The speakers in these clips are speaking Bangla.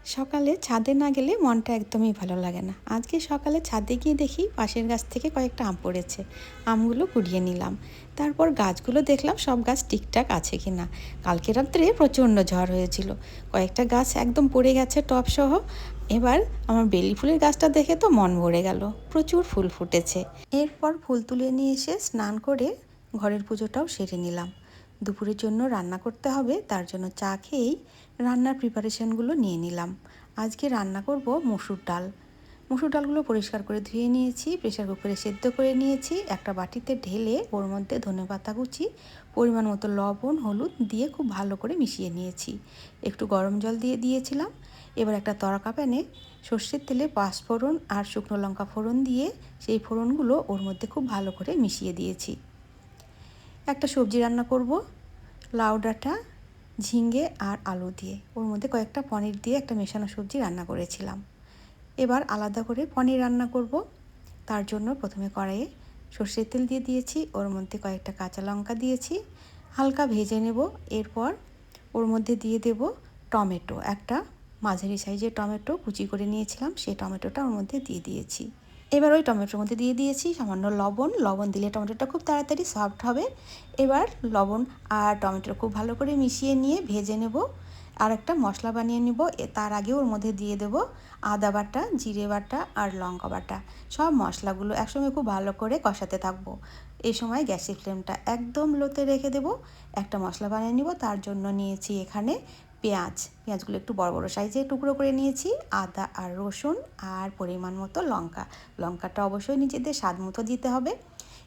সকালে ছাদে না গেলে মনটা একদমই ভালো লাগে না। আজকে সকালে ছাদে গিয়ে দেখি পাশের গাছ থেকে কয়েকটা আম পড়েছে। আমগুলো কুড়িয়ে নিলাম। তারপর গাছগুলো দেখলাম সব গাছ ঠিকঠাক আছে কি না। কালকে রাত্রে প্রচণ্ড ঝড় হয়েছিল, কয়েকটা গাছ একদম পড়ে গেছে টবসহ। এবার আমার বেলি ফুলের গাছটা দেখে তো মন ভরে গেল, প্রচুর ফুল ফুটেছে। এরপর ফুল তুলে নিয়ে এসে স্নান করে ঘরের পুজোটাও সেরে নিলাম। দুপুরের জন্য রান্না করতে হবে, তার জন্য চা খেয়েই রান্নার প্রিপারেশনগুলো নিয়ে নিলাম। আজকে রান্না করব মসুর ডাল। মসুর ডালগুলো পরিষ্কার করে ধুয়ে নিয়েছি, প্রেসার কুকারে সেদ্ধ করে নিয়েছি। একটা বাটিতে ঢেলে ওর মধ্যে ধনেপাতা কুচি, পরিমাণ মতো লবণ, হলুদ দিয়ে খুব ভালো করে মিশিয়ে নিয়েছি। একটু গরম জল দিয়ে দিয়েছিলাম। এবার একটা তড়কা প্যানে সর্ষের তেলে পাঁচফোড়ন আর শুকনো লঙ্কা ফোড়ন দিয়ে সেই ফোড়নগুলো ওর মধ্যে খুব ভালো করে মিশিয়ে দিয়েছি। একটা সবজি রান্না করব, লাউ ডাঁটা, ঝিঙে আর আলু দিয়ে। ওর মধ্যে কয়েকটা পনির দিয়ে একটা মেশানো সবজি রান্না করেছিলাম। এবার আলাদা করে পনির রান্না করব। তার জন্য প্রথমে কড়াইয়ে সর্ষের তেল দিয়ে দিয়েছি, ওর মধ্যে কয়েকটা কাঁচা লঙ্কা দিয়েছি, হালকা ভেজে নেব। এরপর ওর মধ্যে দিয়ে দেব টমেটো, একটা মাঝারি সাইজের টমেটো কুচি করে নিয়েছিলাম, সেই টমেটোটা ওর মধ্যে দিয়ে দিয়েছি। এবার ওই টমেটোর মধ্যে দিয়ে দিয়েছি সামান্য লবণ দিলে টমেটোটা খুব তাড়াতাড়ি সফট হবে। এবার লবণ আর টমেটো খুব ভালো করে মিশিয়ে নিয়ে ভেজে নেব। আর একটা মশলা বানিয়ে নেব। তার আগে ওর মধ্যে দিয়ে দেব আদা বাটা, জিরে বাটা আর লঙ্কা বাটা। সব মশলাগুলো একসঙ্গে খুব ভালো করে কষাতে থাকবো। এই সময় গ্যাসের ফ্লেমটা একদম লোতে রেখে দেব। একটা মশলা বানিয়ে নিব, তার জন্য নিয়েছি এখানে পেঁয়াজগুলো একটু বড় বড় সাইজে টুকরো করে নিয়েছি, আদা আর রসুন আর পরিমাণ মতো লঙ্কাটা অবশ্যই নিজেদের স্বাদ মতো দিতে হবে।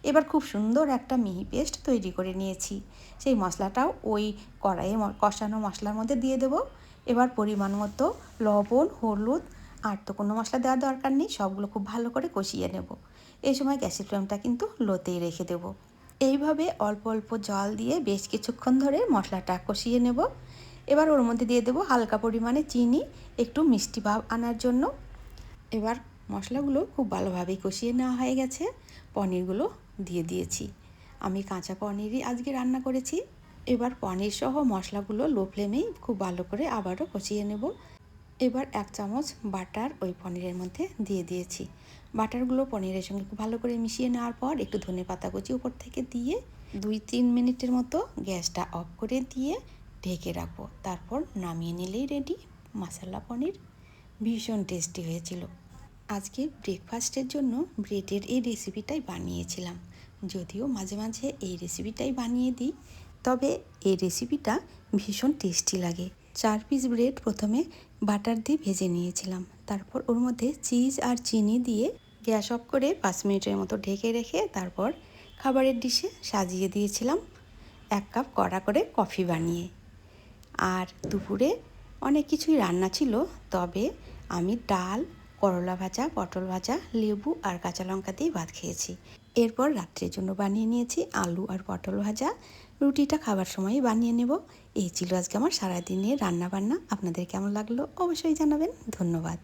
এবার খুব সুন্দর একটা মিহি পেস্ট তৈরি করে নিয়েছি, সেই মশলাটাও ওই কড়াইয়ে কষানো মশলার মধ্যে দিয়ে দেব। এবার পরিমাণ মতো লবণ, হলুদ, আর তো কোনো মশলা দেওয়ার দরকার নেই, সবগুলো খুব ভালো করে কষিয়ে নেব। এই সময় গ্যাসের ফ্লেমটা কিন্তু লোতেই রেখে দেব। এইভাবে অল্প অল্প জল দিয়ে বেশ কিছুক্ষণ ধরে মশলাটা কষিয়ে নেব। এবার ওর মধ্যে দিয়ে দেবো হালকা পরিমাণে চিনি, একটু মিষ্টি ভাব আনার জন্য। এবার মশলাগুলো খুব ভালোভাবেই কষিয়ে নেওয়া হয়ে গেছে। পনিরগুলো দিয়ে দিয়েছি। আমি কাঁচা পনিরই আজকে রান্না করেছি। এবার পনির সহ মশলাগুলো লো ফ্লেমেই খুব ভালো করে আবারও কষিয়ে নেব। এবার 1 চামচ বাটার ওই পনিরের মধ্যে দিয়ে দিয়েছি। বাটারগুলো পনিরের সঙ্গে খুব ভালো করে মিশিয়ে নেওয়ার পর একটু ধনেপাতা কুচি উপর থেকে দিয়ে 2-3 মিনিটের মতো গ্যাসটা অফ করে দিয়ে ঢেকে রাখবো। তারপর নামিয়ে নিলেই রেডি মশলা পনির। ভীষণ টেস্টি হয়েছিল। আজকে ব্রেকফাস্টের জন্য ব্রেডের এই রেসিপিটাই বানিয়েছিলাম। যদিও মাঝে মাঝে এই রেসিপিটাই বানিয়ে দিই, তবে এই রেসিপিটা ভীষণ টেস্টি লাগে। 4 পিস ব্রেড প্রথমে বাটার দিয়ে ভেজে নিয়েছিলাম, তারপর ওর মধ্যে চিজ আর চিনি দিয়ে গ্যাস অফ করে 5 মিনিটের মতো ঢেকে রেখে তারপর খাবারের ডিশে সাজিয়ে দিয়েছিলাম 1 কাপ কড়া করে কফি বানিয়ে। আর দুপুরে অনেক কিছুই রান্না ছিল, তবে আমি ডাল, করলা ভাজা, পটল ভাজা, লেবু আর কাঁচা লঙ্কা দিয়ে ভাত খেয়েছি। এরপর রাত্রের জন্য বানিয়ে নিয়েছি আলু আর পটল ভাজা। রুটিটা খাবার সময়ই বানিয়ে নেব। এই ছিল আজকে আমার সারাদিনের রান্না বান্না। আপনাদের কেমন লাগলো অবশ্যই জানাবেন। ধন্যবাদ।